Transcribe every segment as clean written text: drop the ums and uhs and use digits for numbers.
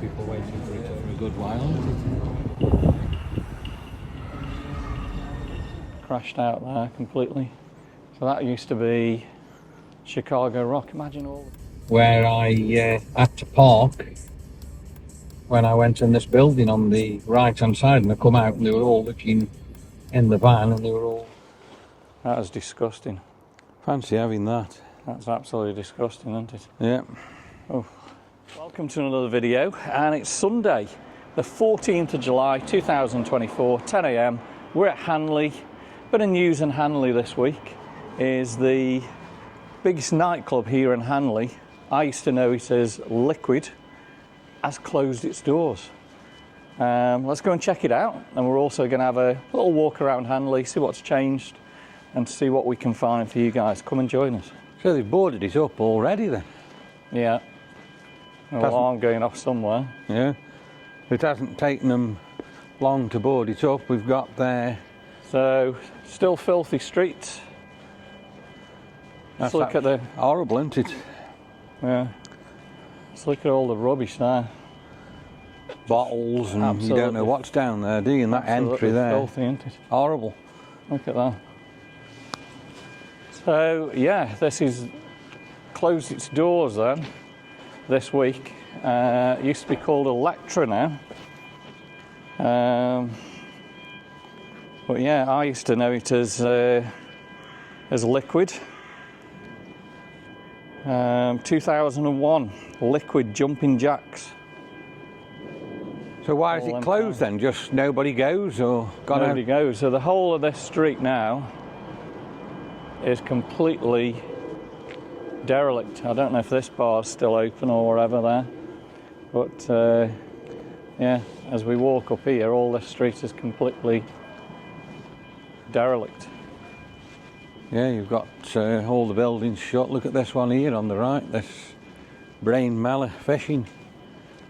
people waiting for it for a good while. Crashed out there completely. So that used to be Chicago Rock. Imagine all. Where I had to park when I went in this building on the right hand side, and I come out and they were all looking in the van and they were all... That was disgusting. Fancy having that. That's absolutely disgusting, isn't it? Yeah. Oh. Welcome to another video, and it's Sunday, the 14th of July 2024, 10 AM. We're at Hanley. Bit of news in Hanley this week is the biggest nightclub here in Hanley. I used to know it as Liquid, has closed its doors. Let's go and check it out, and we're also going to have a little walk around Hanley, see what's changed and see what we can find for you guys. Come and join us. So they've boarded it up already then? Yeah. Well, I'm going off somewhere. Yeah. It hasn't taken them long to board it up. We've got there. So, still filthy streets. Let's look at the... Horrible, isn't it? Yeah. Let's look at all the rubbish there. Bottles and absolutely. You don't know what's down there, do you? And that entry there. Filthy, isn't it? Horrible. Look at that. So, yeah, this is closed its doors then this week. It used to be called Electra now. But yeah, I used to know it as Liquid. 2001, Liquid Jumping Jacks. So why is it closed then? Just nobody goes or gone out? Nobody goes. So the whole of this street now is completely derelict. I don't know if this bar's still open or whatever there. But yeah, as we walk up here, all this street is completely derelict. Yeah, you've got all the buildings shut. Look at this one here on the right, this Brain Mella Fishing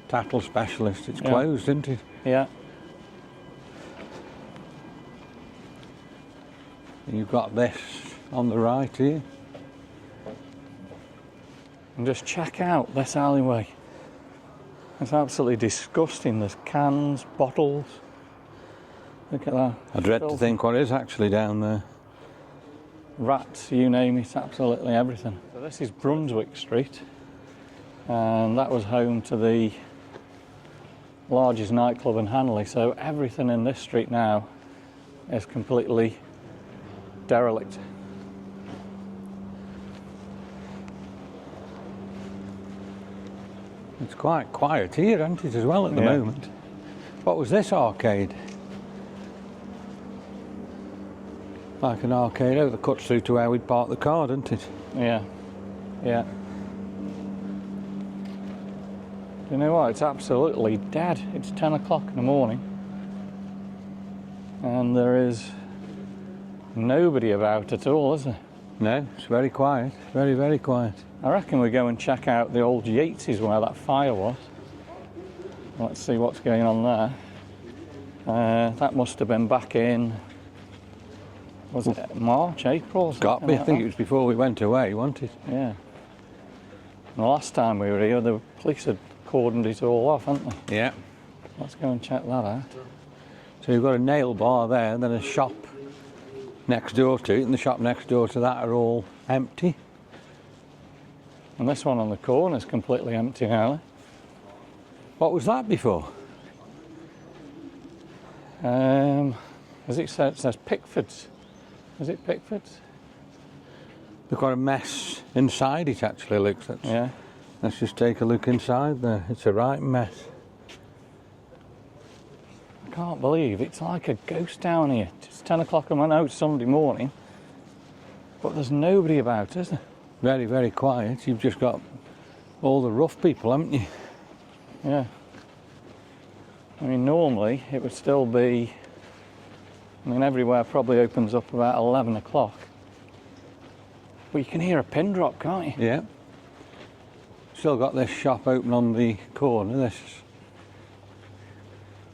Tackle Specialist. It's closed, isn't it? Yeah. And you've got this on the right here. And just check out this alleyway. It's absolutely disgusting. There's cans, bottles. Look at that. I dread to think what is actually down there. Rats, you name it, absolutely everything. So this is Brunswick Street, and that was home to the largest nightclub in Hanley. So everything in this street now is completely derelict. It's quite quiet here, isn't it, as well at the moment? What was this arcade? Like an arcade that cuts through to where we'd park the car, didn't it? Yeah, yeah. You know what, it's absolutely dead. It's 10 o'clock in the morning and there is nobody about at all, is there? No, it's very quiet, very, very quiet. I reckon we go and check out the old Yates' where that fire was. Let's see what's going on there. That must have been back in, was it March, April? Got to be, I think it was before we went away, wasn't it? Yeah. And the last time we were here, the police had cordoned it all off, hadn't they? Yeah. Let's go and check that out. So you've got a nail bar there, and then a shop next door to it, and the shop next door to that are all empty. And this one on the corner is completely empty now. What was that before? As it says Pickford's. Is it Pickford's? They've got a mess inside it actually, looks. Yeah. Let's just take a look inside there. It's a right mess. I can't believe it's like a ghost down here. It's 10 o'clock, I know it's Sunday morning, but there's nobody about, is there? Very, very quiet. You've just got all the rough people, haven't you? Yeah. I mean, normally it would still be, I mean, everywhere probably opens up about 11 o'clock. But you can hear a pin drop, can't you? Yeah. Still got this shop open on the corner, this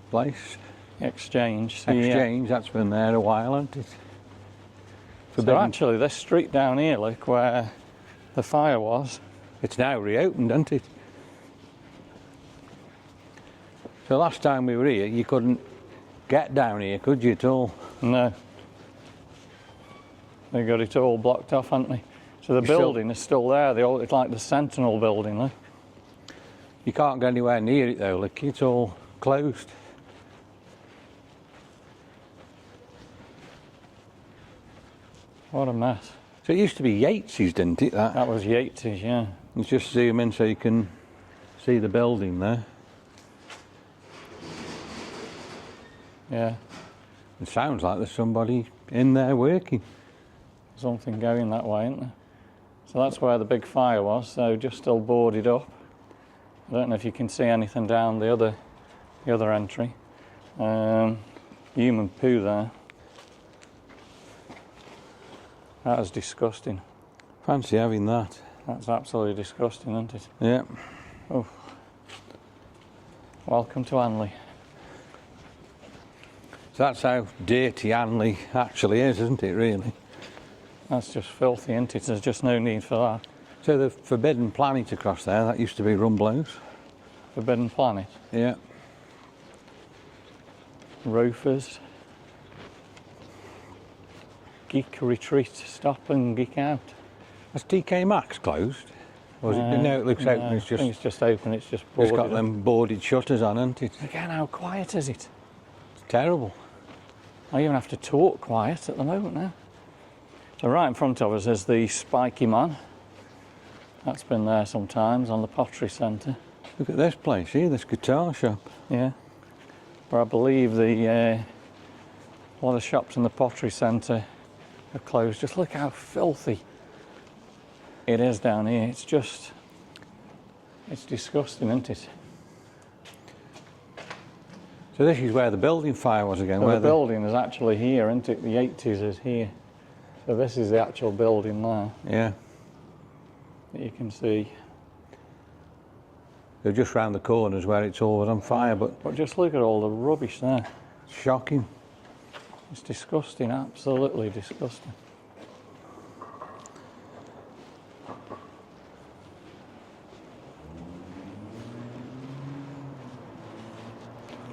place. Exchange. Exchange, that's been there a while, hasn't it? So actually this street down here, look, where the fire was. It's now reopened, isn't it? So last time we were here, you couldn't get down here, could you, at all? No. They got it all blocked off, haven't they? So the building is still there. It's like the Sentinel building, look. You can't get anywhere near it though, look, it's all closed. What a mess. So it used to be Yates's, didn't it, that? That was Yates's, yeah. Let's just zoom in so you can see the building there. Yeah. It sounds like there's somebody in there working. Something going that way, isn't there? So that's where the big fire was, so just still boarded up. I don't know if you can see anything down the other entry. Human poo there. That is disgusting. Fancy having that. That's absolutely disgusting, isn't it? Yeah. Oh. Welcome to Hanley. So that's how dirty Hanley actually is, isn't it, really? That's just filthy, isn't it? There's just no need for that. So the Forbidden Planet across there, that used to be Rumblow's. Forbidden Planet. Yeah. Roofers. Geek Retreat, stop and geek out. Has TK Maxx closed? Or is it? No, it looks open. It's I just, think it's just open, it's just boarded. it's got them boarded shutters on, hasn't it? Again, how quiet is it? It's terrible. I even have to talk quiet at the moment now. So right in front of us is the Spiky Man. That's been there sometimes on the Pottery Centre. Look at this place here, this guitar shop. Yeah. Where I believe a lot of shops in the Pottery Centre are closed. Just look how filthy it is down here. It's disgusting, isn't it? So this is where the building fire was again. So where the building is actually here, isn't it? The 80s is here. So this is the actual building now Yeah. that you can see. So just round the corners where it's all on fire, but But just look at all the rubbish there. shocking. It's disgusting, absolutely disgusting.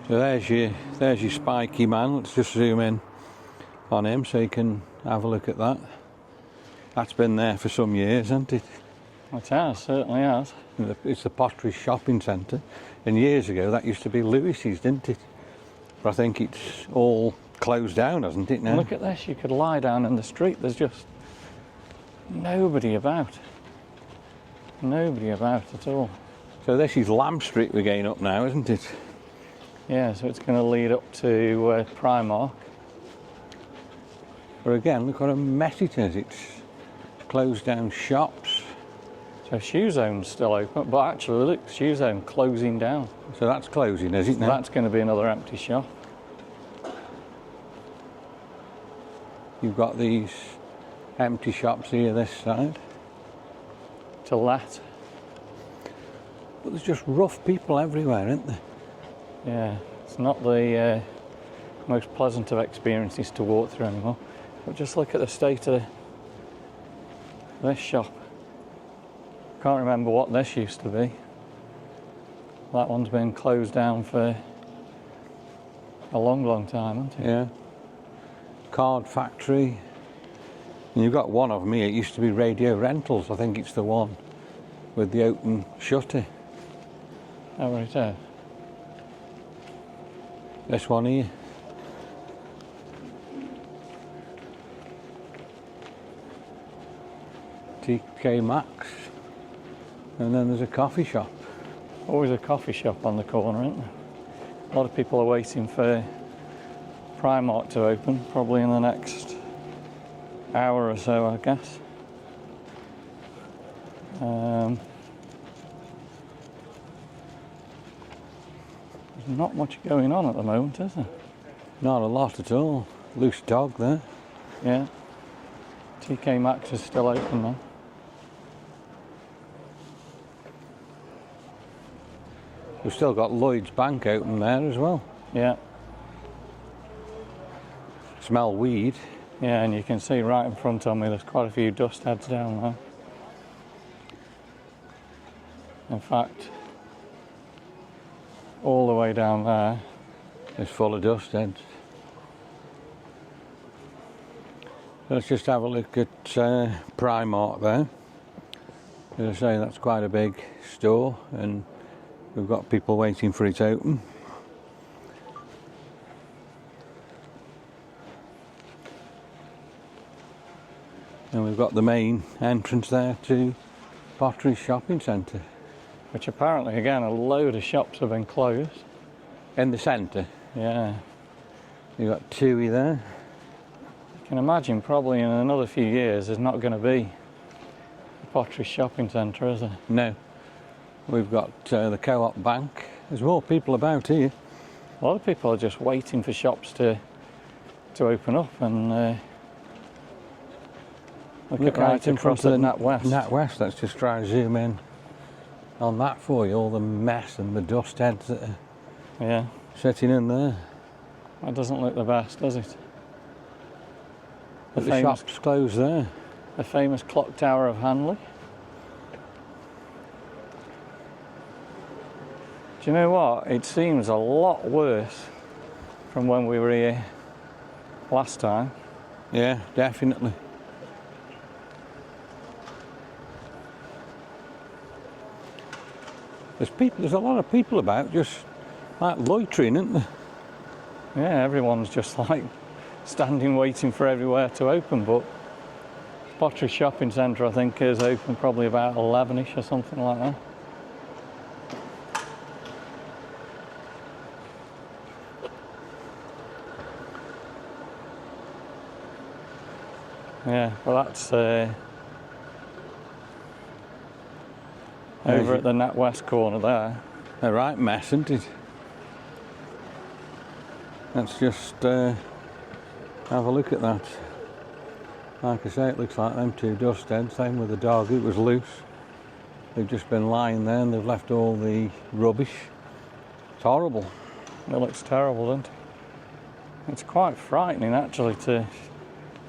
So there's your Spiky Man. Let's just zoom in on him so you can have a look at that. That's been there for some years, hasn't it? It has, certainly has. It's the Pottery Shopping Centre, and years ago that used to be Lewis's, didn't it? But I think it's all closed down, hasn't it now? Look at this, you could lie down in the street, there's just nobody about. Nobody about at all. So this is Lamb Street we're going up now, isn't it? Yeah, so it's going to lead up to Primark. But again, look what a mess it is. It's closed down shops. So Shoe Zone's still open, but actually look, Shoe Zone closing down. So that's closing, is it So now? that's going to be another empty shop. You've got these empty shops here this side. To let. But there's just rough people everywhere, isn't there? Yeah, it's not the most pleasant of experiences to walk through anymore. But just look at the state of this shop. Can't remember what this used to be. That one's been closed down for a long, long time, hasn't it? Yeah. Card factory. And you've got one of them here. It used to be Radio Rentals. I think it's the one with the open shutter. Oh, right there. This one here. TK Maxx. And then there's a coffee shop. Always a coffee shop on the corner, isn't there? A lot of people are waiting for Primark to open, probably in the next hour or so, I guess. There's not much going on at the moment, is there? Not a lot at all. Loose dog there. Yeah. TK Maxx is still open now. We've still got Lloyd's Bank open there as well. Yeah. Smell weed. Yeah, and you can see right in front of me there's quite a few dust heads down there. In fact, all the way down there. It's full of dust heads. Let's just have a look at Primark there. As I say, that's quite a big store, and we've got people waiting for it to open. And we've got the main entrance there to Potteries Shopping Centre. Which apparently, again, a load of shops have been closed. In the centre, Yeah. you've got Tui there. You can imagine probably in another few years there's not going to be a Potteries Shopping Centre, is there? No. We've got the Co-op Bank. There's more people about here. A lot of people are just waiting for shops to open up, and look right in across front at of NatWest. NatWest. Let's just try and zoom in on that for you. All the mess and the dust heads that are Yeah, sitting in there. that doesn't look the best, does it? But the shop's closed there. The famous clock tower of Hanley. Do you know what? It seems a lot worse from when we were here last time. Yeah, definitely. There's a lot of people about, just like loitering, isn't there? Yeah, everyone's just like standing waiting for everywhere to open, but Potteries Shopping Centre I think is open probably about 11ish or something like that. Yeah, well that's over at the NatWest corner there. A right mess, isn't it? Let's just have a look at that. Like I say, it looks like them two dust heads. Same with the dog, it was loose. They've just been lying there and they've left all the rubbish. It's horrible. It looks terrible, doesn't it? It's quite frightening actually to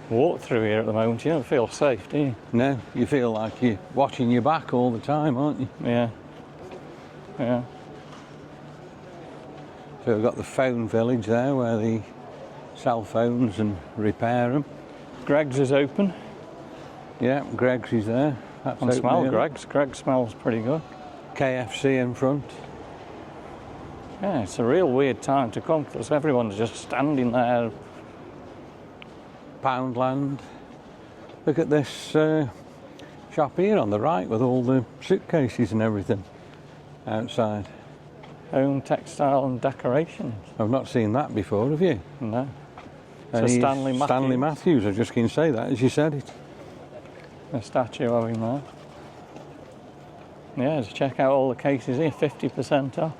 walk through here at the moment. You don't feel safe, do you? No, you feel like you're watching your back all the time, aren't you? Yeah. Yeah. So we've got the phone village there where they sell phones and repair them. Greggs is open. Yeah, Greggs is there. That's I can smell Greggs. Greggs smells pretty good. KFC in front. Yeah, it's a real weird time to come because everyone's just standing there. Poundland. Look at this shop here on the right with all the suitcases and everything outside. Home textile and decorations. I've not seen that before, have you? No. So Any Stanley Matthews. Stanley Matthews, I was just going to say that as you said it. A statue of him there. Yeah, just check out all the cases here, 50% off.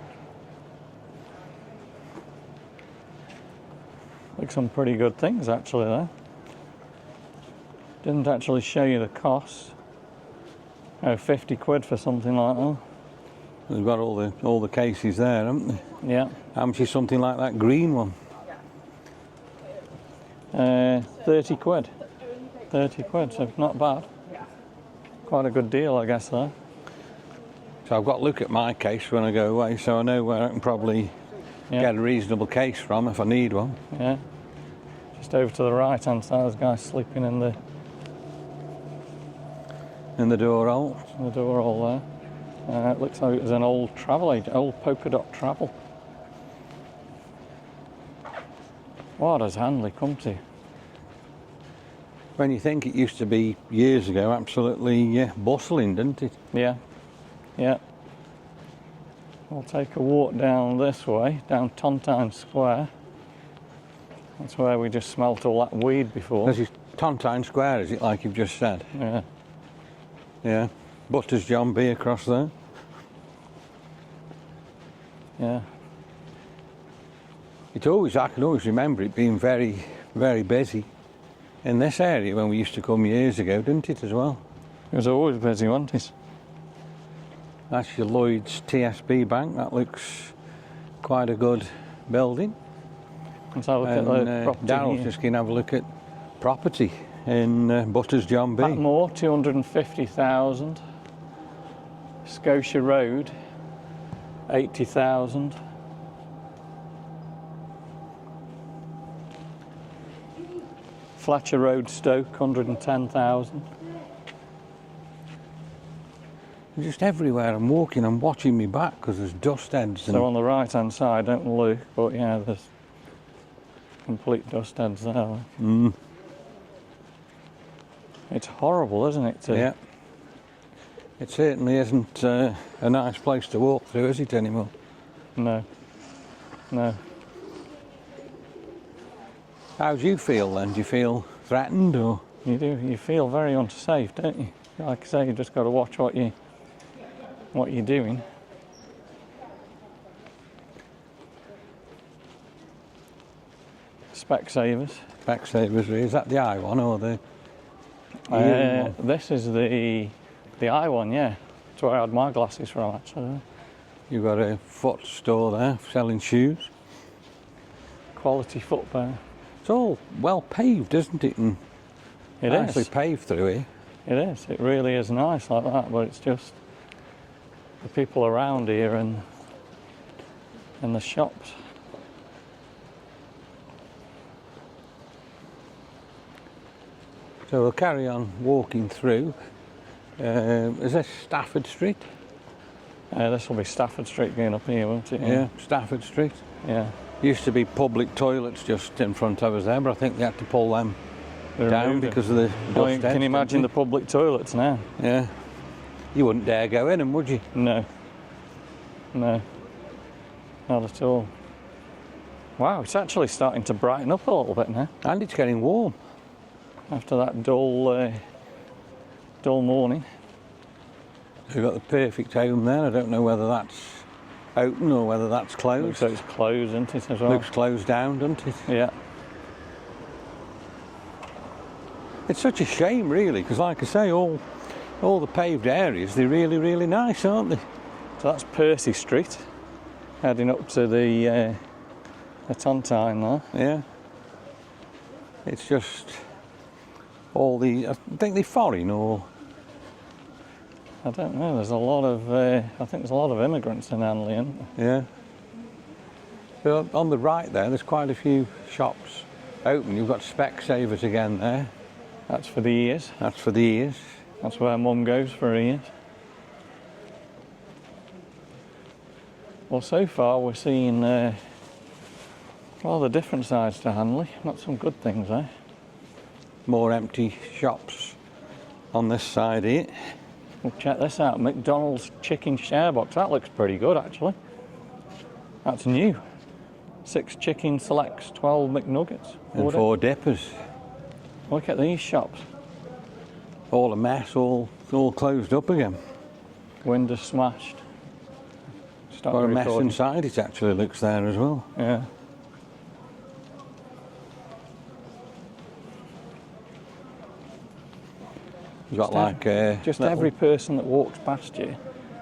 Like some pretty good things actually there. Didn't actually show you the cost. Oh, 50 quid for something like that. They've got all the cases there, haven't they? Yeah. How much is something like that green one? 30 quid. 30 quid, so not bad. Quite a good deal, I guess, there. So I've got to look at my case when I go away, so I know where I can probably get a reasonable case from if I need one. Yeah. Just over to the right hand side, there's a guy sleeping in the door hole. The door hole there. It looks like it was an old travel agent, old polka dot travel. What has Hanley come to? When you think it used to be years ago, absolutely bustling, didn't it? Yeah, yeah. We'll take a walk down this way, down Tontine Square. That's where we just smelt all that weed before. This is Tontine Square, is it, like you've just said? Yeah. Yeah. Butters John B across there. Yeah. I can always remember it being very, very busy in this area when we used to come years ago, didn't it, as well? It was always busy, wasn't it? That's your Lloyd's TSB Bank. That looks quite a good building. Let's have a look at the property. Daryl's just going to have a look at property in Butters John B. Patmore, 250,000. Scotia Road, 80,000. Fletcher Road, Stoke, 110,000. Just everywhere I'm walking, I'm watching me back because there's dust heads. So on the right hand side, don't look, but yeah, there's complete dust heads there. It's horrible, isn't it? Yeah. It certainly isn't a nice place to walk through, is it, anymore? No. No. How do you feel then? Do you feel threatened, or? You do. You feel very unsafe, don't you? Like I say, you just got to watch what you're doing. Specsavers. Specsavers, is that the eye one or the? This is the eye one, yeah. That's where I had my glasses from, actually. You've got a foot store there selling shoes. Quality footwear. It's all well paved, isn't it? And it nicely is. paved through here. It is. It really is nice like that, but it's just the people around here and the shops. So we'll carry on walking through. Is this Stafford Street? This will be Stafford Street going up here, won't it? Yeah, Stafford Street. Yeah. Used to be public toilets just in front of us there, but I think they had to pull them down because of the dust. Can you imagine the public toilets now? Yeah. You wouldn't dare go in them, would you? No. No. Not at all. Wow, it's actually starting to brighten up a little bit now. And it's getting warm. After that dull morning. We've got the perfect home there. I don't know whether that's open or whether that's closed. So it's closed, isn't it, as well? Looks closed down, doesn't it? Yeah. It's such a shame, really, because like I say, all the paved areas, they're really, really nice, aren't they? So that's Percy Street, heading up to the Tontine there. Yeah. It's just all the, I think they're foreign or... I don't know, there's a lot of, I think there's a lot of immigrants in Hanley, isn't there? Yeah. So on the right there, there's quite a few shops open. You've got Specsavers again there. That's for the ears. That's for the ears. That's where Mum goes for her ears. Well, so far we're seeing all the different sides to Hanley. Not some good things, eh? More empty shops on this side here. Well, check this out, McDonald's chicken share box. That looks pretty good, actually. That's new. 6 chicken selects, 12 McNuggets. And 4 dippers. Look at these shops. All a mess, all closed up again. Windows smashed. Stop Got a mess recording. inside it, actually, looks there as well. Yeah. You've got like just little- every person that walks past you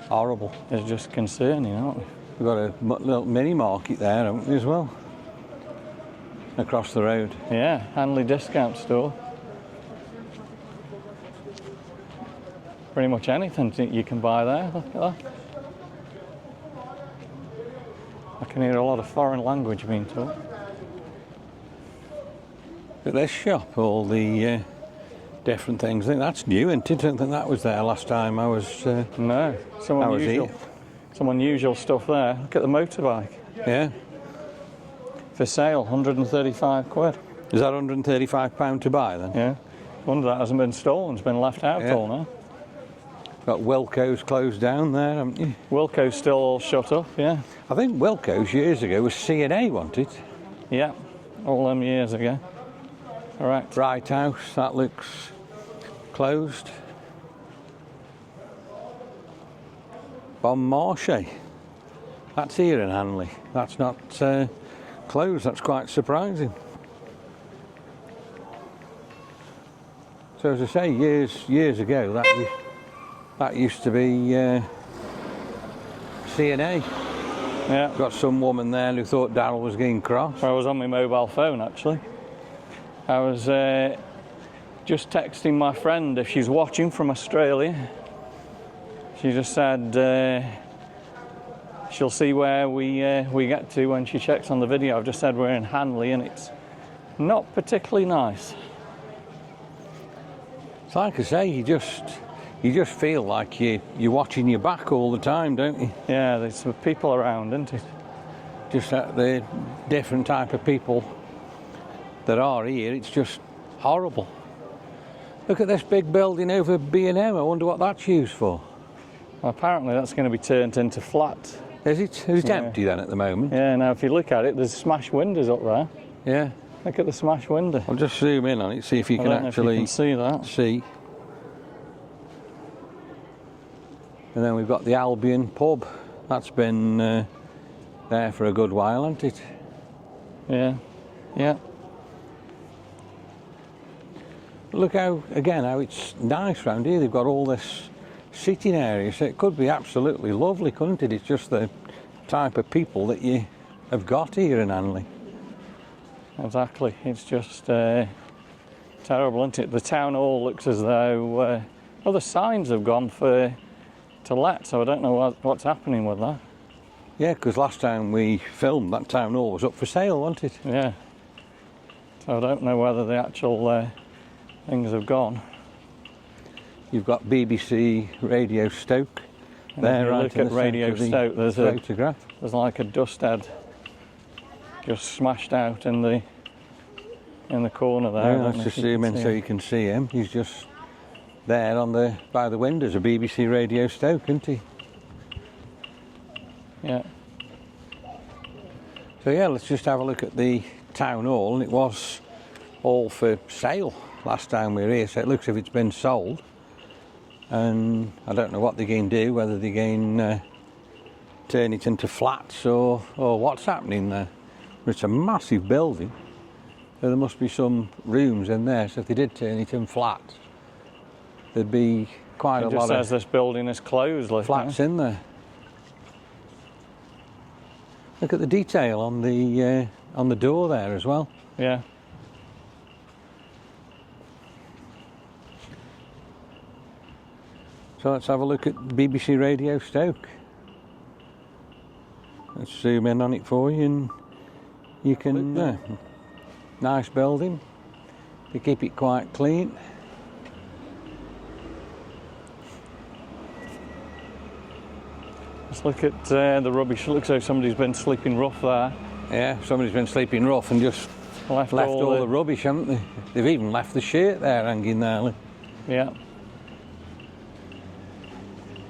horrible. is just concerning, aren't they? We've got a little mini market there, haven't we, as well? Across the road. Yeah, Hanley discount store. Pretty much anything you can buy there. Look at that. I can hear a lot of foreign language being talked. At this shop, all the different things. I think that's new, isn't it? I don't think that was there last time I was. No, some I was unusual, here. some unusual stuff there. Look at the motorbike. Yeah. For sale, 135 quid. Is that £135 to buy then? Yeah. Wonder that hasn't been stolen, it's been left out Yeah. all now. Got Wilko's closed down there, haven't you? Wilco's still all shut up, yeah. I think Wilko's years ago was C&A, wasn't it? Yeah, all them years ago. Correct. Bright House, that looks closed. Bon Marché, that's here in Hanley. That's not closed, that's quite surprising. So as I say, years ago, that used to be C&A. Yeah. Got some woman there who thought Darryl was getting cross. I was on my mobile phone actually. I was just texting my friend if she's watching from Australia. She just said she'll see where we get to when she checks on the video. I've just said we're in Hanley and it's not particularly nice. It's like I say, you just feel like you're watching your back all the time, don't you? Yeah, there's some people around, isn't it? Just the different type of people that are here, it's just horrible. Look at this big building over B&M, I wonder what that's used for. Well, apparently that's going to be turned into flats. Is it? Is it empty then at the moment? Yeah, now if you look at it, there's smashed windows up there. Yeah. Look at the smashed window. I'll just zoom in on it, see if you can actually see that. see. And then we've got the Albion pub. That's been there for a good while, hasn't it? Yeah, yeah. Look how it's nice round here. They've got all this sitting area, so it could be absolutely lovely, couldn't it? It's just the type of people that you have got here in Hanley. Exactly. It's just terrible, isn't it? The town hall looks as though the signs have gone to let, so I don't know what's happening with that. Yeah, because last time we filmed, that town hall was up for sale, wasn't it? Yeah. So I don't know whether the actual things have gone. You've got BBC Radio Stoke. And there, if you look at Radio Stoke, there's like a dust head just smashed out in the corner there. Yeah, let's just zoom in so you can see him. He's just there by the windows of BBC Radio Stoke, isn't he? Yeah. So yeah, let's just have a look at the town hall, and it was all for sale last time we were here, so it looks as if it's been sold. And I don't know what they're going to do, whether they're going to turn it into flats or what's happening there. But it's a massive building, so there must be some rooms in there, so if they did turn it in flats, there'd be quite a lot of this building is closed, flats in there. Look at the detail on the door there as well. Yeah. So let's have a look at BBC Radio Stoke. Let's zoom in on it for you, and you can. Nice building. They keep it quite clean. Let's look at the rubbish. It looks like somebody's been sleeping rough there. Yeah, somebody's been sleeping rough and just left all the rubbish, haven't they? They've even left the shirt there hanging there. Look. Yeah.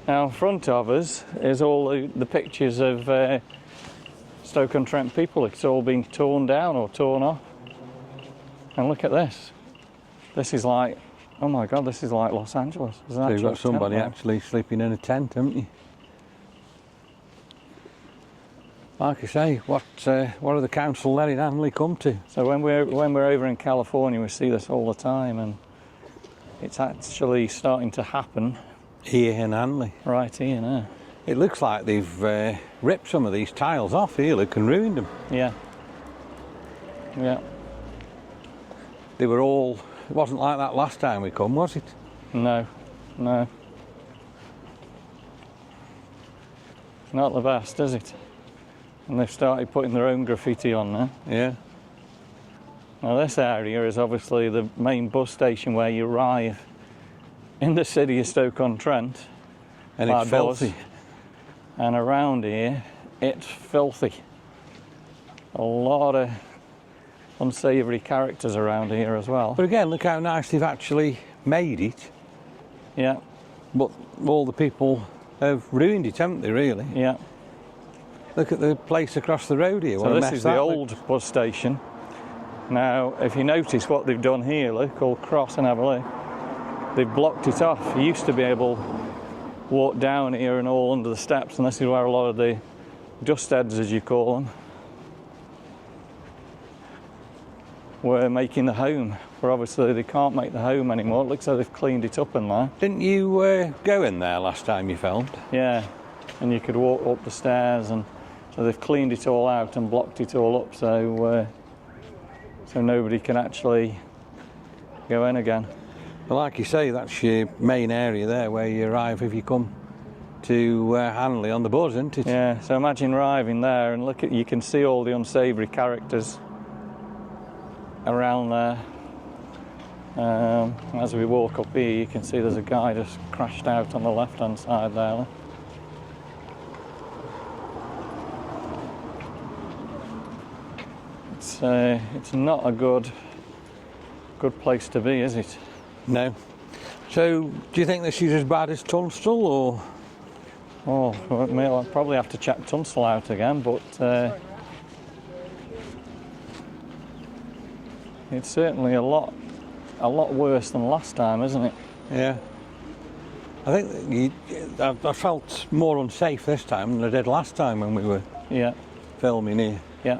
Now in front of us is all the pictures of Stoke-on-Trent people. It's all been torn down or torn off. And look at this. This is like, oh my God, this is like Los Angeles. So you've got somebody actually sleeping in a tent, haven't you? Like I say, what are the council letting Hanley come to? So when we're over in California, we see this all the time, and it's actually starting to happen here in Hanley. Right here now. It looks like they've ripped some of these tiles off here, look, and ruined them. Yeah. Yeah. They were all. It wasn't like that last time we come, was it? No. No. It's not the best, is it? And they've started putting their own graffiti on now. Yeah. Now this area is obviously the main bus station where you arrive in the city of Stoke-on-Trent. And it's filthy. And around here, it's filthy. A lot of unsavoury characters around here as well. But again, look how nice they've actually made it. Yeah. But all the people have ruined it, haven't they, really? Yeah. Look at the place across the road here. So this is the old bus station. Now, if you notice what they've done here, look, all cross and have a look. They've blocked it off. You used to be able to walk down here and all under the steps, and this is where a lot of the dust heads, as you call them, were making the home. But obviously they can't make the home anymore. It looks like they've cleaned it up in there. Didn't you go in there last time you filmed? Yeah, and you could walk up the stairs, and so they've cleaned it all out and blocked it all up, so nobody can actually go in again. Well, like you say, that's your main area there where you arrive if you come to Hanley on the bus, isn't it? Yeah, so imagine arriving there and look at, you can see all the unsavoury characters around there. As we walk up here, you can see there's a guy just crashed out on the left-hand side there. It's not a good place to be, is it? No. So, do you think this is as bad as Tunstall, or? Oh, well, I'll probably have to check Tunstall out again, but it's certainly a lot worse than last time, isn't it? Yeah. I think I felt more unsafe this time than I did last time when we were filming here. Yeah.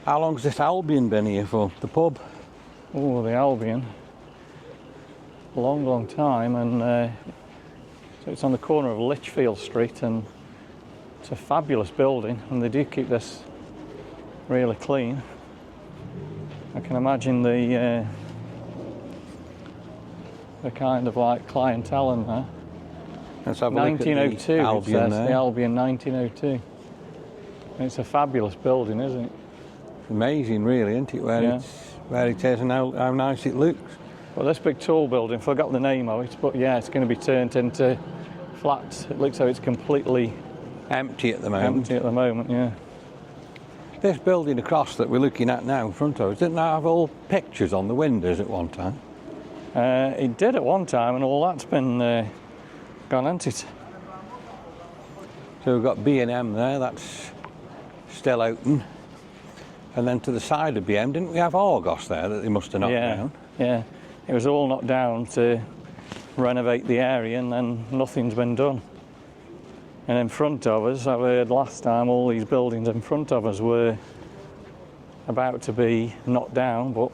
How long's this Albion been here for, the pub? Oh, the Albion. A long time, and so it's on the corner of Lichfield Street, and it's a fabulous building, and they do keep this really clean. I can imagine the kind of like clientele in there. Let's have a look at the 1902, Albion it says, there. the Albion 1902. It's a fabulous building, isn't it? Amazing, really, isn't it? Where it is and how nice it looks. Well, this big tall building, forgot the name of it, but yeah, it's going to be turned into flats. It looks like it's completely Empty at the moment. Yeah. This building across that we're looking at now in front of us, didn't that have all pictures on the windows at one time? It did at one time, and all that's been gone, hasn't it? So we've got B&M there, that's still open. And then to the side of B&M, didn't we have Argos there that they must have knocked down? Yeah. It was all knocked down to renovate the area, and then nothing's been done. And in front of us, I've heard last time all these buildings in front of us were about to be knocked down, but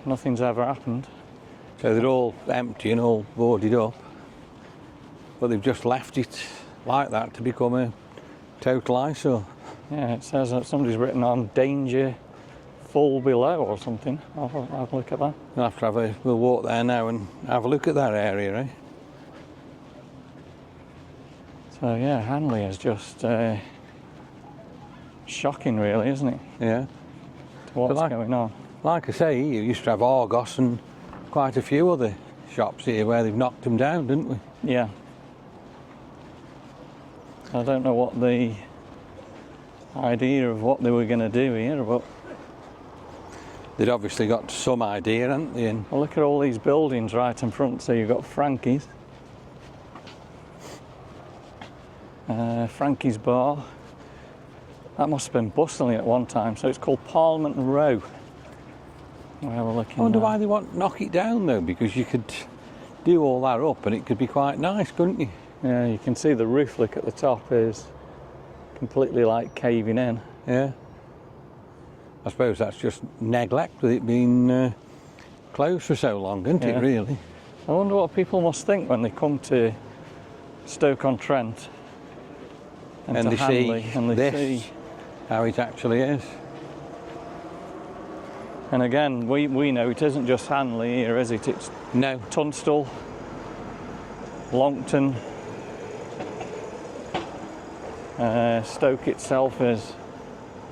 nothing's ever happened. So they're all empty and all boarded up, but they've just left it like that to become a total eyesore. Yeah, it says that somebody's written on danger full below or something. I'll have a look at that. We'll walk there now and have a look at that area, eh? So yeah, Hanley is just shocking, really, isn't it? Yeah. What's going on? Like I say, you used to have Argos and quite a few other shops here where they've knocked them down, didn't we? Yeah. I don't know what the idea of what they were going to do here, but they'd obviously got some idea, hadn't they? And well, look at all these buildings right in front. So you've got Frankie's, Frankie's Bar. That must have been bustling at one time. So it's called Parliament Row. We'll have a look in I wonder there. why they want to knock it down though, because you could do all that up and it could be quite nice, couldn't you? Yeah, you can see the roof, look at the top, is completely like caving in. Yeah. I suppose that's just neglect with it being closed for so long, isn't it, really? I wonder what people must think when they come to Stoke-on-Trent and to they Hanley, see and they this, see. how it actually is. And again, we know it isn't just Hanley here, is it? It's No. Tunstall, Longton, Stoke itself is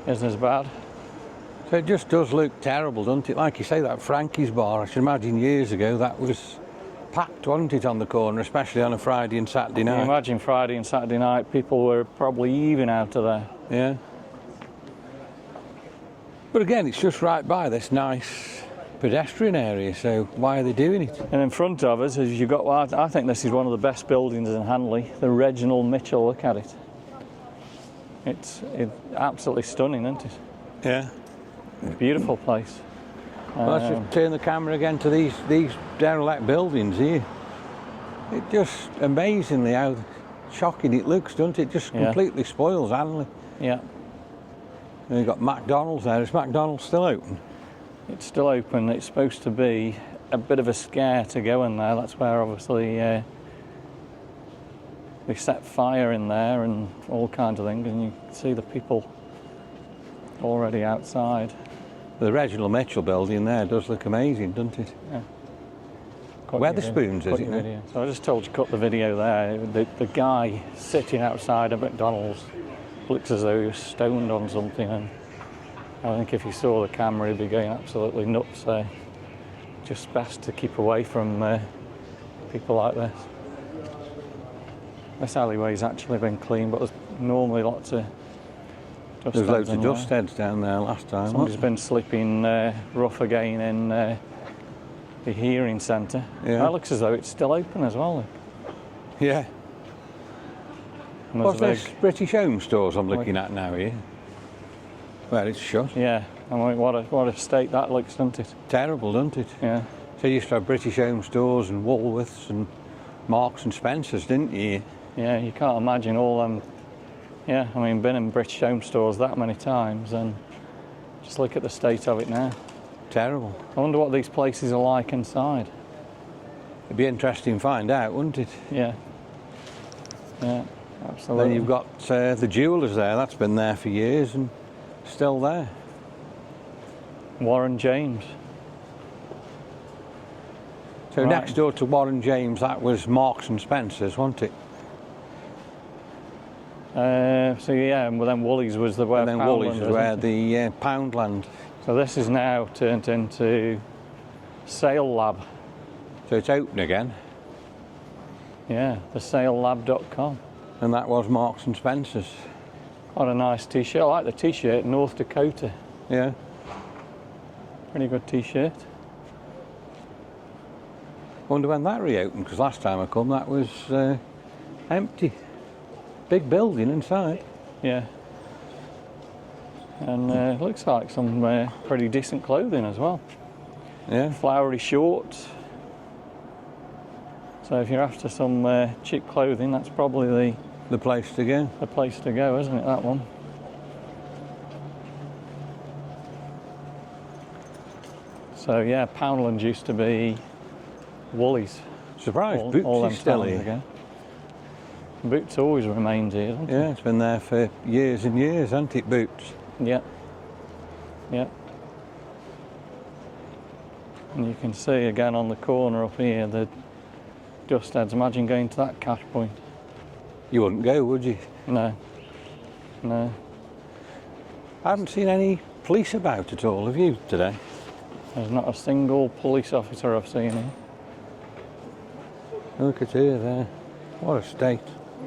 as bad. So it just does look terrible, doesn't it? Like you say, that Frankie's Bar, I should imagine years ago that was packed, wasn't it, on the corner, especially on a Friday and Saturday night? Can you imagine Friday and Saturday night, people were probably even out of there. Yeah. But again, it's just right by this nice pedestrian area, so why are they doing it? And in front of us, as you've got, I think this is one of the best buildings in Hanley, the Reginald Mitchell, look at it. It's absolutely stunning, isn't it? Yeah. Beautiful place. Well, let's just turn the camera again to these derelict buildings here. It just amazingly how shocking it looks, doesn't it? Just completely spoils Hanley. Yeah. And you've got McDonald's there. Is McDonald's still open? It's still open. It's supposed to be a bit of a scare to go in there. That's where obviously they set fire in there and all kinds of things, and you can see the people already outside. The Reginald Mitchell building there does look amazing, doesn't it? Yeah. Weatherspoons, is it? So I just told you cut the video there. The guy sitting outside a McDonald's looks as though he was stoned on something, and I think if he saw the camera he'd be going absolutely nuts there. just best to keep away from people like this. This alleyway's actually been clean, but there's normally lots of dust There's loads of anyway. dust heads down there last time. Somebody's wasn't been sleeping rough again in the hearing centre. Yeah. That looks as though it's still open as well. there? Yeah. And What's there's a this? British Home Stores I'm looking at now here. Well, it's shut. Yeah, I mean, what a state that looks, doesn't it? Terrible, doesn't it? Yeah. So you used to have British Home Stores and Woolworths and Marks and Spencers, didn't you? Yeah, you can't imagine all them. Yeah, I mean, been in British Home Stores that many times, and just look at the state of it now. Terrible. I wonder what these places are like inside. It'd be interesting to find out, wouldn't it? Yeah. Yeah, absolutely. Then you've got the jewellers there. That's been there for years and still there. Warren James. So Right. next door to Warren James, that was Marks and Spencers, wasn't it? So yeah, and then Woolies was the where And then Poundland Woolies is is, where isn't it? the Poundland. So this is now turned into Sale Lab. So it's open again. Yeah, the salelab.com. And that was Marks and Spencers. What a nice t-shirt. I like the t-shirt, North Dakota. Yeah. Pretty good t-shirt. Wonder when that reopened, because last time I come that was empty. Big building inside. Yeah. And looks like some pretty decent clothing as well. Yeah. Flowery shorts. So if you're after some cheap clothing, that's probably The place to go. the place to go, isn't it, that one? So yeah, Poundland used to be Woolies. Surprised Boots is still times here. ago. Boots always remained here, doesn't it? Yeah, it's been there for years and years, hasn't it, Boots? Yeah. Yeah. And you can see again on the corner up here the dust heads. Imagine going to that cash point. You wouldn't go, would you? No. No. I haven't seen any police about at all, have you, today? There's not a single police officer I've seen here. Look at here there. What a state.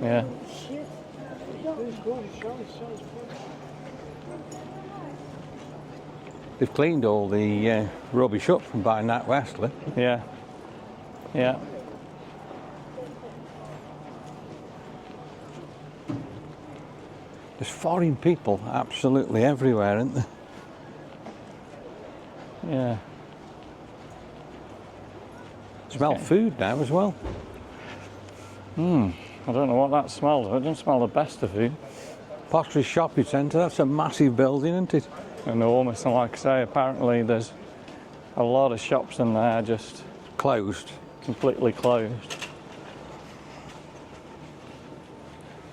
Yeah. They've cleaned all the rubbish up from behind that Wesley. Yeah. Yeah. There's foreign people absolutely everywhere, aren't there? Yeah. Smell Okay. food now as well. I don't know what that smells. It doesn't smell the best of food. Pottery Shopping Centre, that's a massive building, isn't it? Enormous, and like I say, apparently there's a lot of shops in there just Closed. completely closed.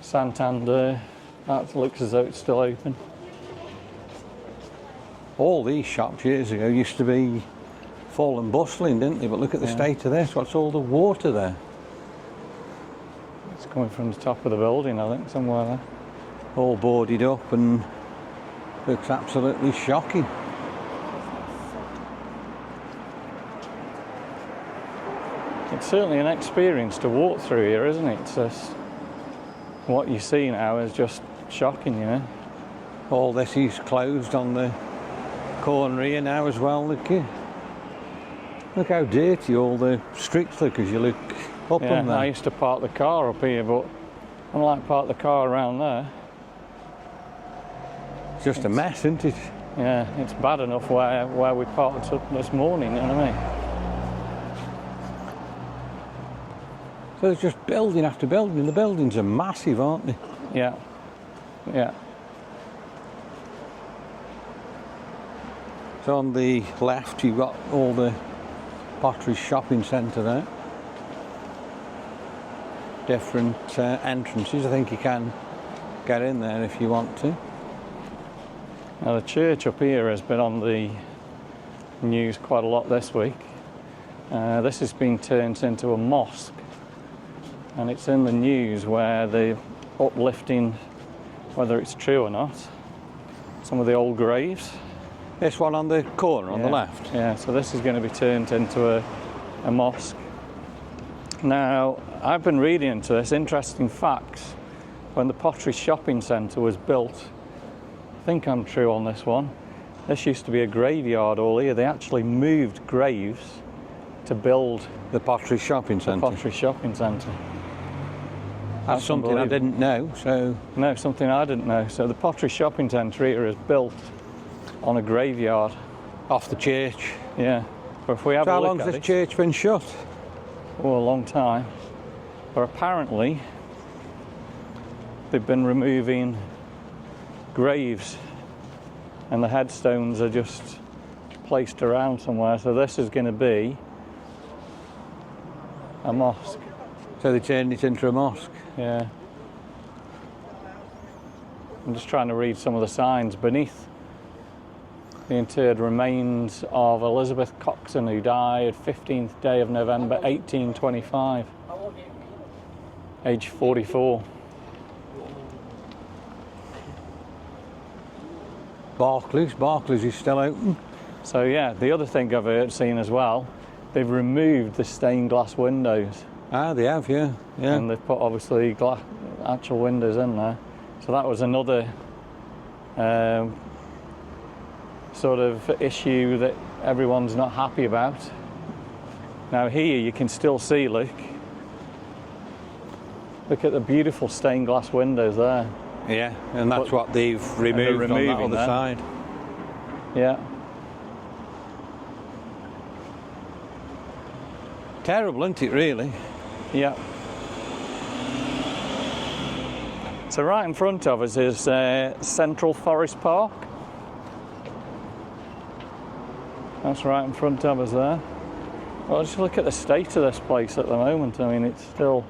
Santander, that looks as though it's still open. All these shops years ago used to be full and bustling, didn't they? But look at the Yeah. state of this. What's all the water there? It's coming from the top of the building, I think, somewhere there. All boarded up and looks absolutely shocking. It's certainly an experience to walk through here, isn't it? It's just, what you see now is just shocking, you know. All this is closed on the corner here now as well. Look here. Look how dirty all the streets look as you look up Yeah, on there. I used to park the car up here, but I don't like park the car around there. It's just a mess, isn't it? Yeah, it's bad enough where we parked up this morning, you know what I mean? So it's just building after building. The buildings are massive, aren't they? Yeah, yeah. So on the left you've got all the Pottery Shopping Centre there. Different entrances. I think you can get in there if you want to. Now the church up here has been on the news quite a lot this week. This has been turned into a mosque, and it's in the news where they're uplifting, whether it's true or not, some of the old graves. This one on the corner on the left. Yeah, so this is going to be turned into a mosque. Now, I've been reading into this, interesting facts. When the Pottery Shopping Centre was built, I think I'm true on this one, this used to be a graveyard all here. They actually moved graves to build The Pottery Shopping the Centre. Pottery Shopping Centre. That's something I didn't know, so... No, something I didn't know. So the Pottery Shopping Centre here is built on a graveyard. Off the church. Yeah. But if we have So a how look long's at this it, church been shut? oh, a long time. But apparently they've been removing graves and the headstones are just placed around somewhere. So this is going to be a mosque. So they turned it into a mosque. Yeah. I'm just trying to read some of the signs beneath. The interred remains of Elizabeth Coxon, who died 15th day of November 1825, age 44. Barclays is still open. So yeah, the other thing I've seen as well, they've removed the stained glass windows. Ah, they have, yeah. And they've put obviously actual windows in there. So that was another sort of issue that everyone's not happy about. Now here you can still see, look at the beautiful stained glass windows there. Yeah, and that's what they've removed on that other side. Yeah. Terrible, isn't it, really? Yeah. So right in front of us is Central Forest Park. That's right in front of us there. Well, just look at the state of this place at the moment. I mean, it's still...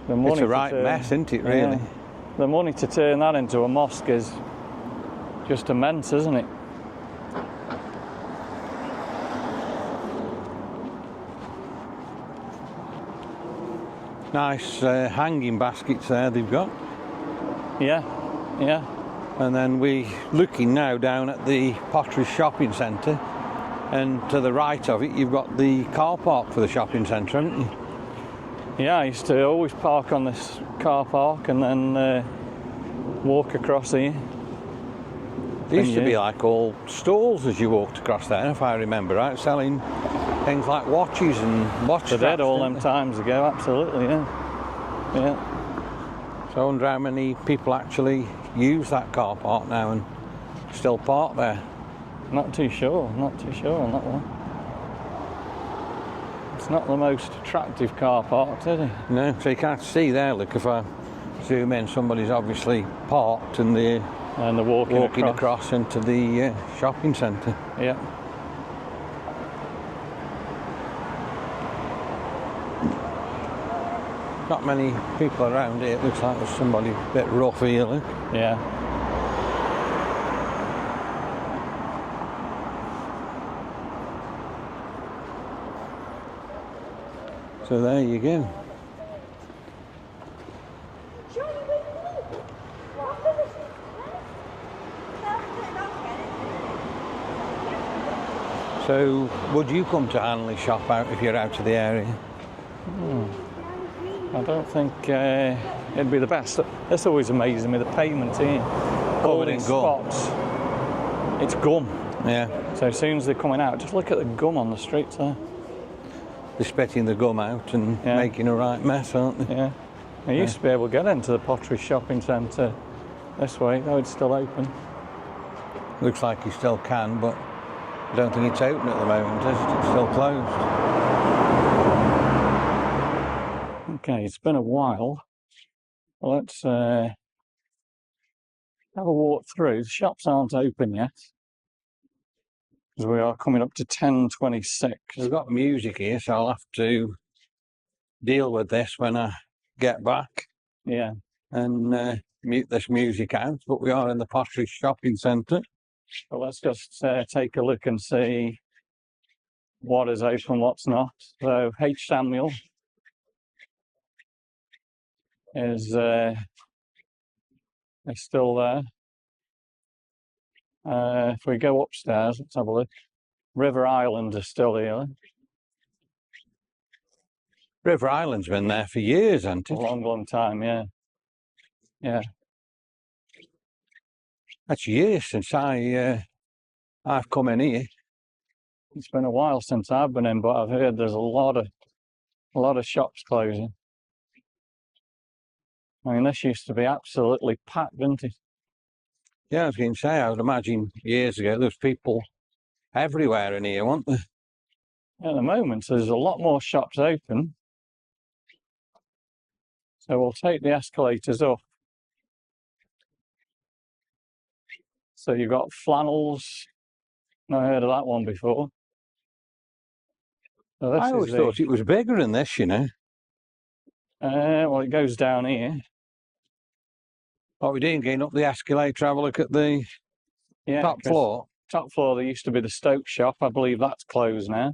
It's a right mess, isn't it, really? Yeah. The money to turn that into a mosque is just immense, isn't it? Nice hanging baskets there they've got. Yeah, yeah. And then we're looking now down at the Pottery Shopping Centre, and to the right of it you've got the car park for the shopping centre, haven't you? Yeah, I used to always park on this car park and then walk across here. There used to be like all stalls as you walked across there, if I remember right, selling things like watches and watch straps. They did all them times ago, absolutely, yeah. Yeah. So I wonder how many people actually use that car park now and still park there. Not too sure on that one. It's not the most attractive car park, is it? No, so you can't see there, look, if I zoom in, somebody's obviously parked and they're walking across into the shopping centre. Yeah. Not many people around here. It looks like there's somebody a bit rough here, look. Yeah. So there you go. So would you come to Hanley shop out if you're out of the area? I don't think it'd be the best. This always amazes me, the pavement here. All in these gum. spots. It's gum. Yeah. So as soon as they're coming out, just look at the gum on the streets there. They're spitting the gum out and making a right mess, aren't they? Yeah. I used to be able to get into the Pottery Shopping Centre this way, though it's still open. Looks like you still can, but I don't think it's open at the moment, is it? It's still closed. Okay, it's been a while. Well, let's have a walk through. The shops aren't open yet, because we are coming up to 10:26. We've got music here, so I'll have to deal with this when I get back. Yeah. And mute this music out, but we are in the Pottery Shopping Centre. Well, let's just take a look and see what is open, what's not. So H. Samuel is still there. If we go upstairs, let's have a look. River Island is still here. River Island's been there for years, hasn't A it? long time, yeah. Yeah. That's years since I've come in here. It's been a while since I've been in, but I've heard there's a lot of shops closing. I mean, this used to be absolutely packed, didn't it? Yeah, I was going to say, I would imagine years ago there was people everywhere in here, weren't there? At the moment, there's a lot more shops open. So we'll take the escalators up. So you've got flannels. Not heard of that one before. So I always thought it was bigger than this, you know. Well, it goes down here. What we doing, going up the escalator, have a look at the top floor. Top floor, there used to be the Stoke shop. I believe that's closed now.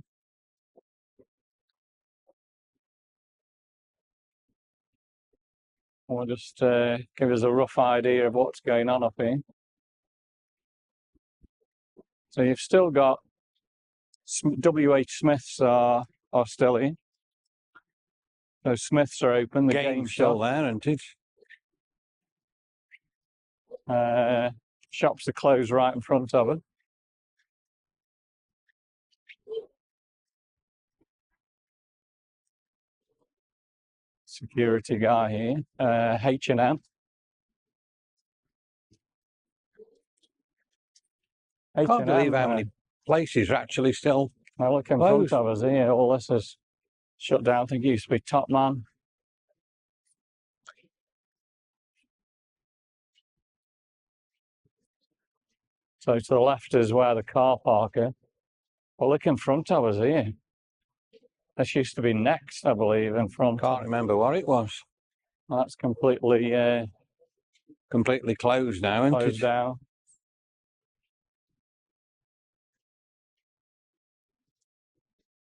We'll just give us a rough idea of what's going on up here. So you've still got W.H. Smiths are still here. Those Smiths are open. The game still there, isn't it? Shops are closed right in front of it. Security guy here. H&M. I can't believe how many places are actually still Now look in front of us here. All this is shut down. I think it used to be Top Man. So to the left is where the car park is. Well, look in front of us here. This used to be Next, I believe, in front. Can't remember what it was. That's completely closed now, isn't it? Closed down.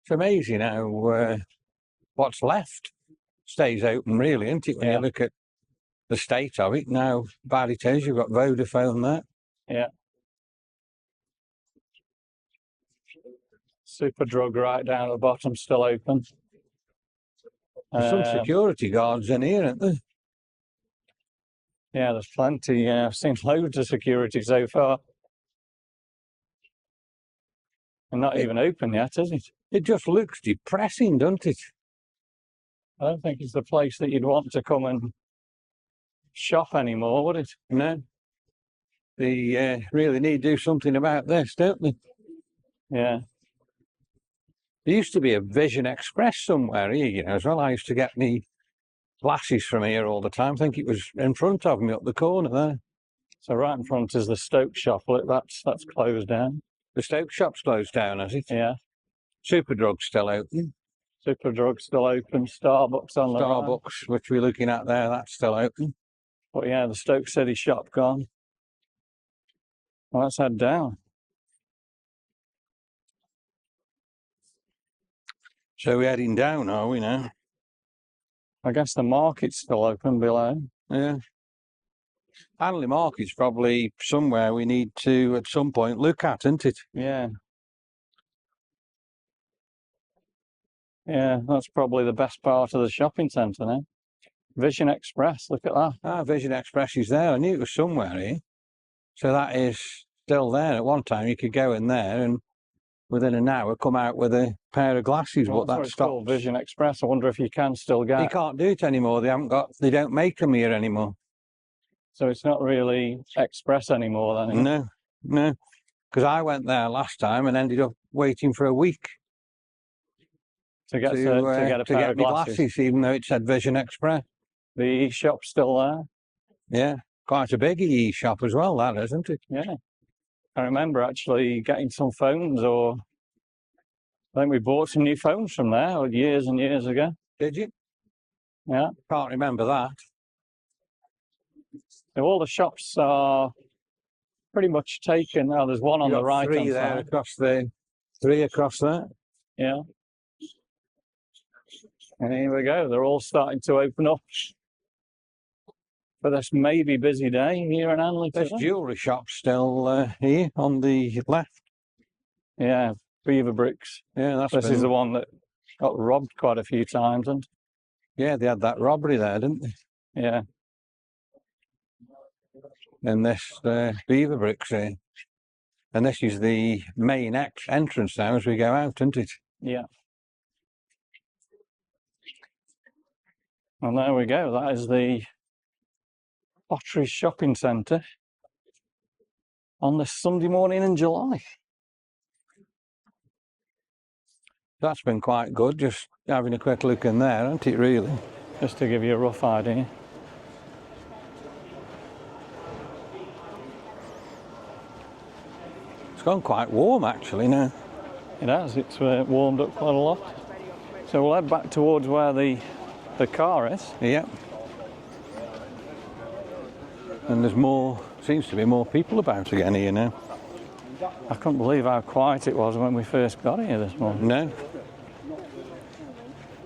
It's amazing how what's left stays open, really, isn't it? When you look at the state of it now, bad it is. You've got Vodafone there. Yeah. Superdrug right down at the bottom, still open. There's some security guards in here, aren't there? Yeah, there's plenty. I've seen loads of security so far. And not even open yet, is it? It just looks depressing, doesn't it? I don't think it's the place that you'd want to come and shop anymore, would it? No. They really need to do something about this, don't they? Yeah. There used to be a Vision Express somewhere here, you know, as well. I used to get me glasses from here all the time. I think it was in front of me up the corner there. So right in front is the Stoke shop. Look, that's closed down. The Stoke shop's closed down, has it? Yeah. Superdrug's still open. Superdrug's still open. Starbucks on the right. Starbucks, which we're looking at there, that's still open. But yeah, the Stoke City shop gone. Well, let's head down. So we're heading down, are we now? I guess the market's still open below. Yeah. Hanley Market's probably somewhere we need to, at some point, look at, isn't it? Yeah. Yeah, that's probably the best part of the shopping centre now. Vision Express, look at that. Ah, Vision Express is there. I knew it was somewhere here. So that is still there. At one time, you could go in there and within an hour come out with a pair of glasses, well, but that stopped. Vision Express. I wonder if you can still get. You can't do it anymore. They don't make them here anymore. So it's not really Express anymore then? No. Because I went there last time and ended up waiting for a week to get a pair of glasses, even though it said Vision Express. The e-shop's still there? Yeah, quite a big e-shop as well, that, isn't it? Yeah. I remember actually getting some phones, or I think we bought some new phones from there years and years ago. Did you? Yeah. Can't remember that. So all the shops are pretty much taken. Now there's one on the right hand side. Three across there. Yeah. And here we go. They're all starting to open up. But this may be busy day here in Hanley This today. jewellery shop's still here on the left. Yeah, Beaver Bricks. Yeah, This is the one that got robbed quite a few times, and yeah, they had that robbery there, didn't they? yeah. And this Beaver Bricks here. And this is the main entrance now as we go out, isn't it? Yeah. And there we go. That is the Pottery Shopping Centre on this Sunday morning in July. That's been quite good, just having a quick look in there, hasn't it, really? Just to give you a rough idea. It's gone quite warm, actually, now. It has. It's warmed up quite a lot. So we'll head back towards where the car is. Yeah. And there's more, seems to be more people about again here now. I couldn't believe how quiet it was when we first got here this morning. No.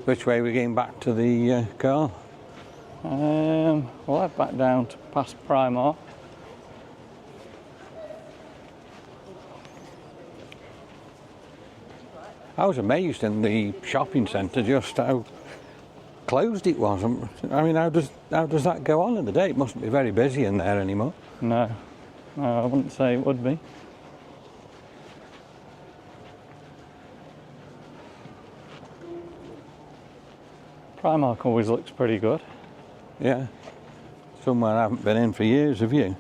Which way are we getting back to the car? We'll head back down to past Primark. I was amazed in the shopping centre just how closed it was. I mean, how does that go on in the day? It mustn't be very busy in there anymore. No, I wouldn't say it would be. Primark always looks pretty good. Yeah. Somewhere I haven't been in for years, have you?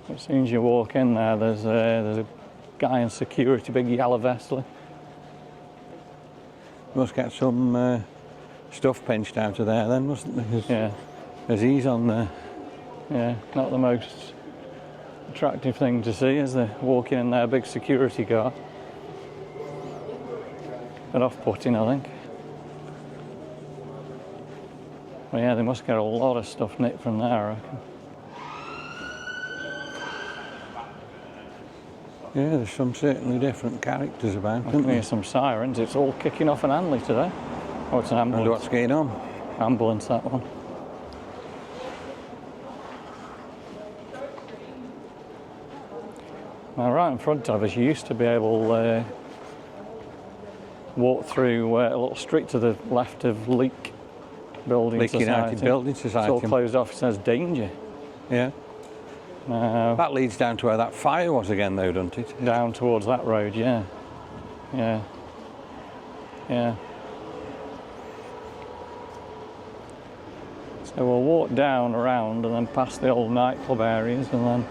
As soon as you walk in there, there's a guy in security, big yellow vest. Must get some stuff pinched out of there then, mustn't there? Yeah. As he's on there. Yeah, not the most attractive thing to see as they're walking in there, big security guard. Bit off-putting, I think. Well, yeah, they must get a lot of stuff nicked from there, I reckon. Yeah, there's some certainly different characters about, I isn't can hear there? some sirens. It's all kicking off in Hanley today. Oh, it's an I wonder ambulance. what's going on. Ambulance, that one. Now, right in front of us, you used to be able to walk through a little street to the left of Leek Building Leek Society. United Building It's all Society. closed off. It says danger. Yeah. Now, That leads down to where that fire was again, though, doesn't it? down towards that road, yeah. Yeah. Yeah. So we'll walk down around and then past the old nightclub areas and then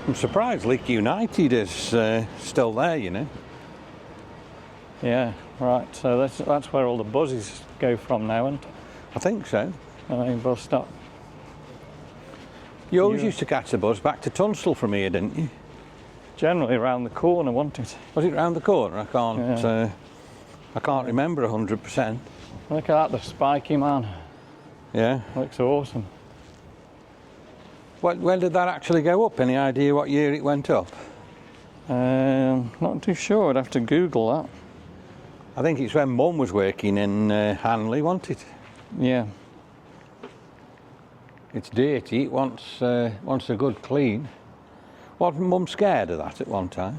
I'm surprised Leek United is still there, you know. yeah, right. So that's where all the buses go from now, and I think so. the main bus stop. You always Yeah. used to catch the bus back to Tunstall from here, didn't you? Generally around the corner, wasn't it? Was it round the corner? I can't. Yeah. I can't remember 100%. Look at that, the spiky man. Yeah. Looks awesome. When did that actually go up? Any idea what year it went up? Not too sure. I'd have to Google that. I think it's when Mum was working in Hanley, wasn't it? Yeah. It's dirty. It wants a good clean. Wasn't Mum scared of that at one time?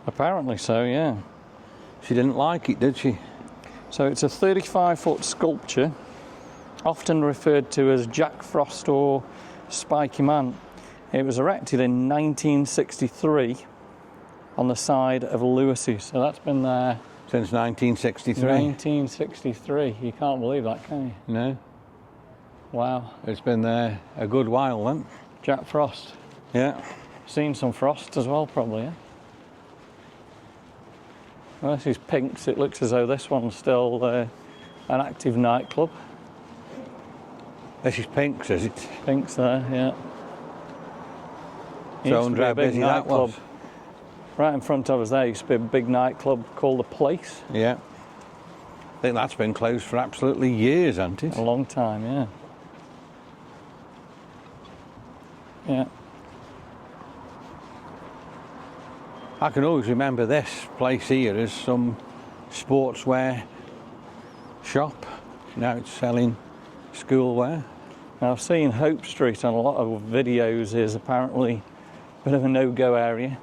Apparently so, yeah. She didn't like it, did she? So it's a 35-foot sculpture, often referred to as Jack Frost or Spiky Man. It was erected in 1963 on the side of Lewis's. So that's been there Since 1963. 1963. You can't believe that, can you? No, Wow. it's been there a good while then. Jack Frost. Yeah. Seen some frost as well, probably, yeah. Well, this is Pink's. It looks as though this one's still an active nightclub. This is Pink's, is it? Pink's there, yeah. So Used I to wonder be a how big busy that nightclub. was. Right in front of us there used to be a big nightclub called The Place. Yeah. I think that's been closed for absolutely years, hasn't it? A long time, yeah. Yeah. I can always remember this place here as some sportswear shop. Now it's selling schoolwear. Now, I've seen Hope Street on a lot of videos is apparently a bit of a no-go area.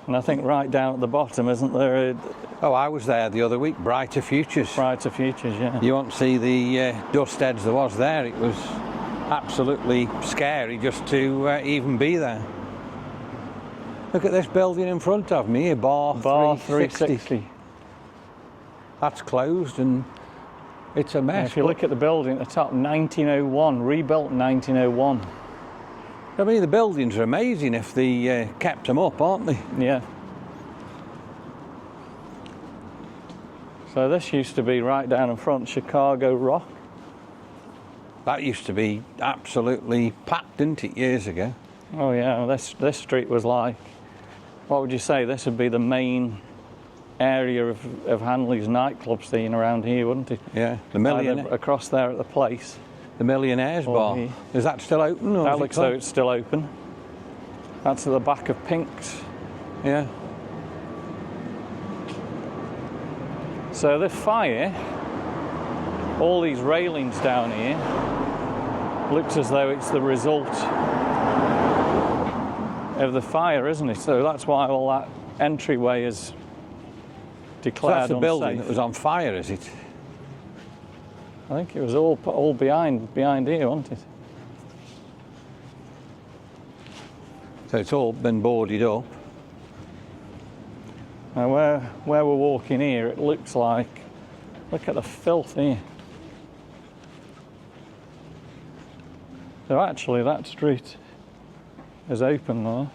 And I think right down at the bottom, isn't there a... Oh, I was there the other week. Brighter Futures. Brighter Futures, yeah. You won't see the dust heads there was there. It was absolutely scary just to even be there. Look at this building in front of me, a bar 360. That's closed and it's a mess. And if you look at the building at the top, 1901, rebuilt in 1901. I mean, the buildings are amazing if they kept them up, aren't they? Yeah. So this used to be right down in front, Chicago Rock. That used to be absolutely packed, didn't it, years ago? Oh yeah, this street was like, what would you say? This would be the main area of Hanley's nightclub scene around here, wouldn't it? Yeah, the Millionaire. Across there at the place. The Millionaire's Bar. Here. Is that still open? Or that looks though it's still open. That's at the back of Pink's. Yeah. So the fire, all these railings down here, looks as though it's the result of the fire, isn't it? So that's why all that entryway is declared unsafe. So that's the building that was on fire, is it? I think it was all behind here, wasn't it? So it's all been boarded up. Now where we're walking here, it looks like, look at the filth here. So actually that street is open now.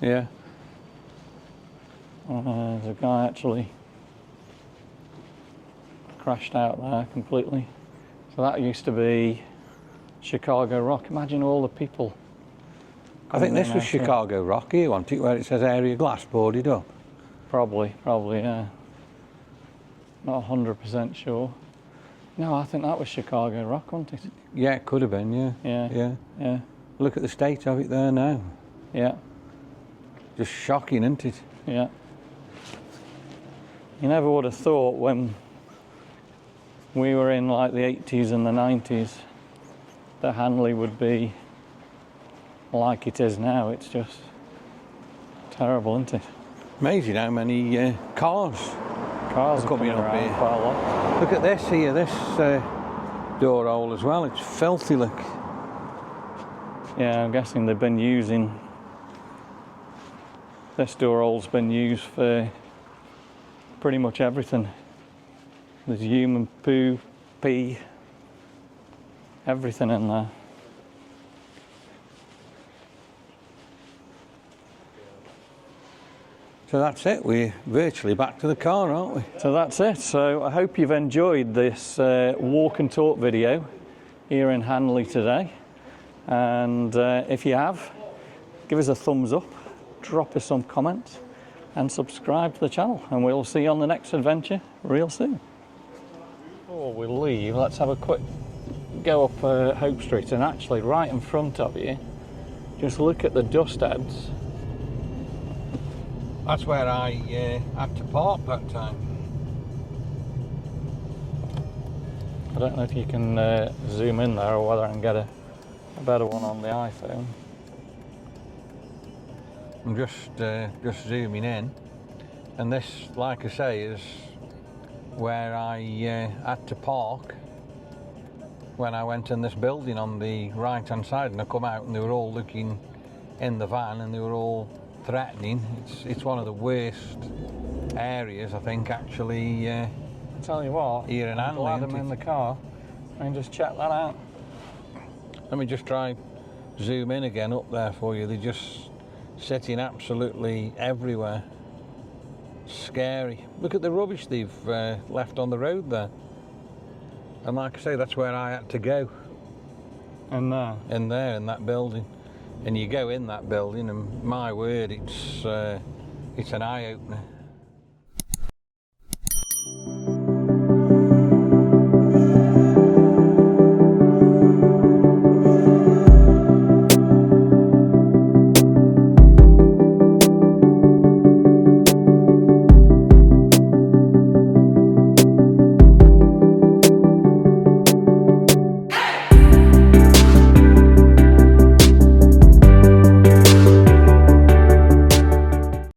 Yeah. There's a guy actually crashed out there completely. So that used to be Chicago Rock. Imagine all the people. I think this was Chicago Rock here, wasn't it, where it says area glass boarded up? Probably, yeah. Not 100% sure. No, I think that was Chicago Rock, wasn't it? Yeah, it could have been, yeah. Yeah. Look at the state of it there now. Yeah. Just shocking, isn't it? Yeah. You never would have thought when we were in like the 80s and the 90s that Hanley would be like it is now. It's just terrible, isn't it? Amazing how many cars are coming up around here. quite a lot. Look at this here, this door hole as well. It's filthy, look. Yeah, I'm guessing they've been using, this door hole's been used for pretty much everything. There's human poo, pee, everything in there. So that's it, we're virtually back to the car, aren't we? So that's it. So I hope you've enjoyed this walk and talk video here in Hanley today. And if you have, give us a thumbs up, drop us some comments and subscribe to the channel. And we'll see you on the next adventure real soon. Before we leave, let's have a quick go up Hope Street, and actually right in front of you, just look at the dust heads. That's where I had to park that time. I don't know if you can zoom in there or whether I can get a better one on the iPhone. I'm just zooming in, and this, like I say, is where I had to park when I went in this building on the right hand side, and I come out and they were all looking in the van and they were all threatening. It's one of the worst areas, I think, actually. I tell you what, here in Hanley, I'm glad I'm in the car and just check that out. Let me just try zoom in again up there for you. They're just sitting absolutely everywhere. Scary. Look at the rubbish they've left on the road there. And like I say, that's where I had to go. In there? In there, in that building. And you go in that building and my word, it's an eye-opener.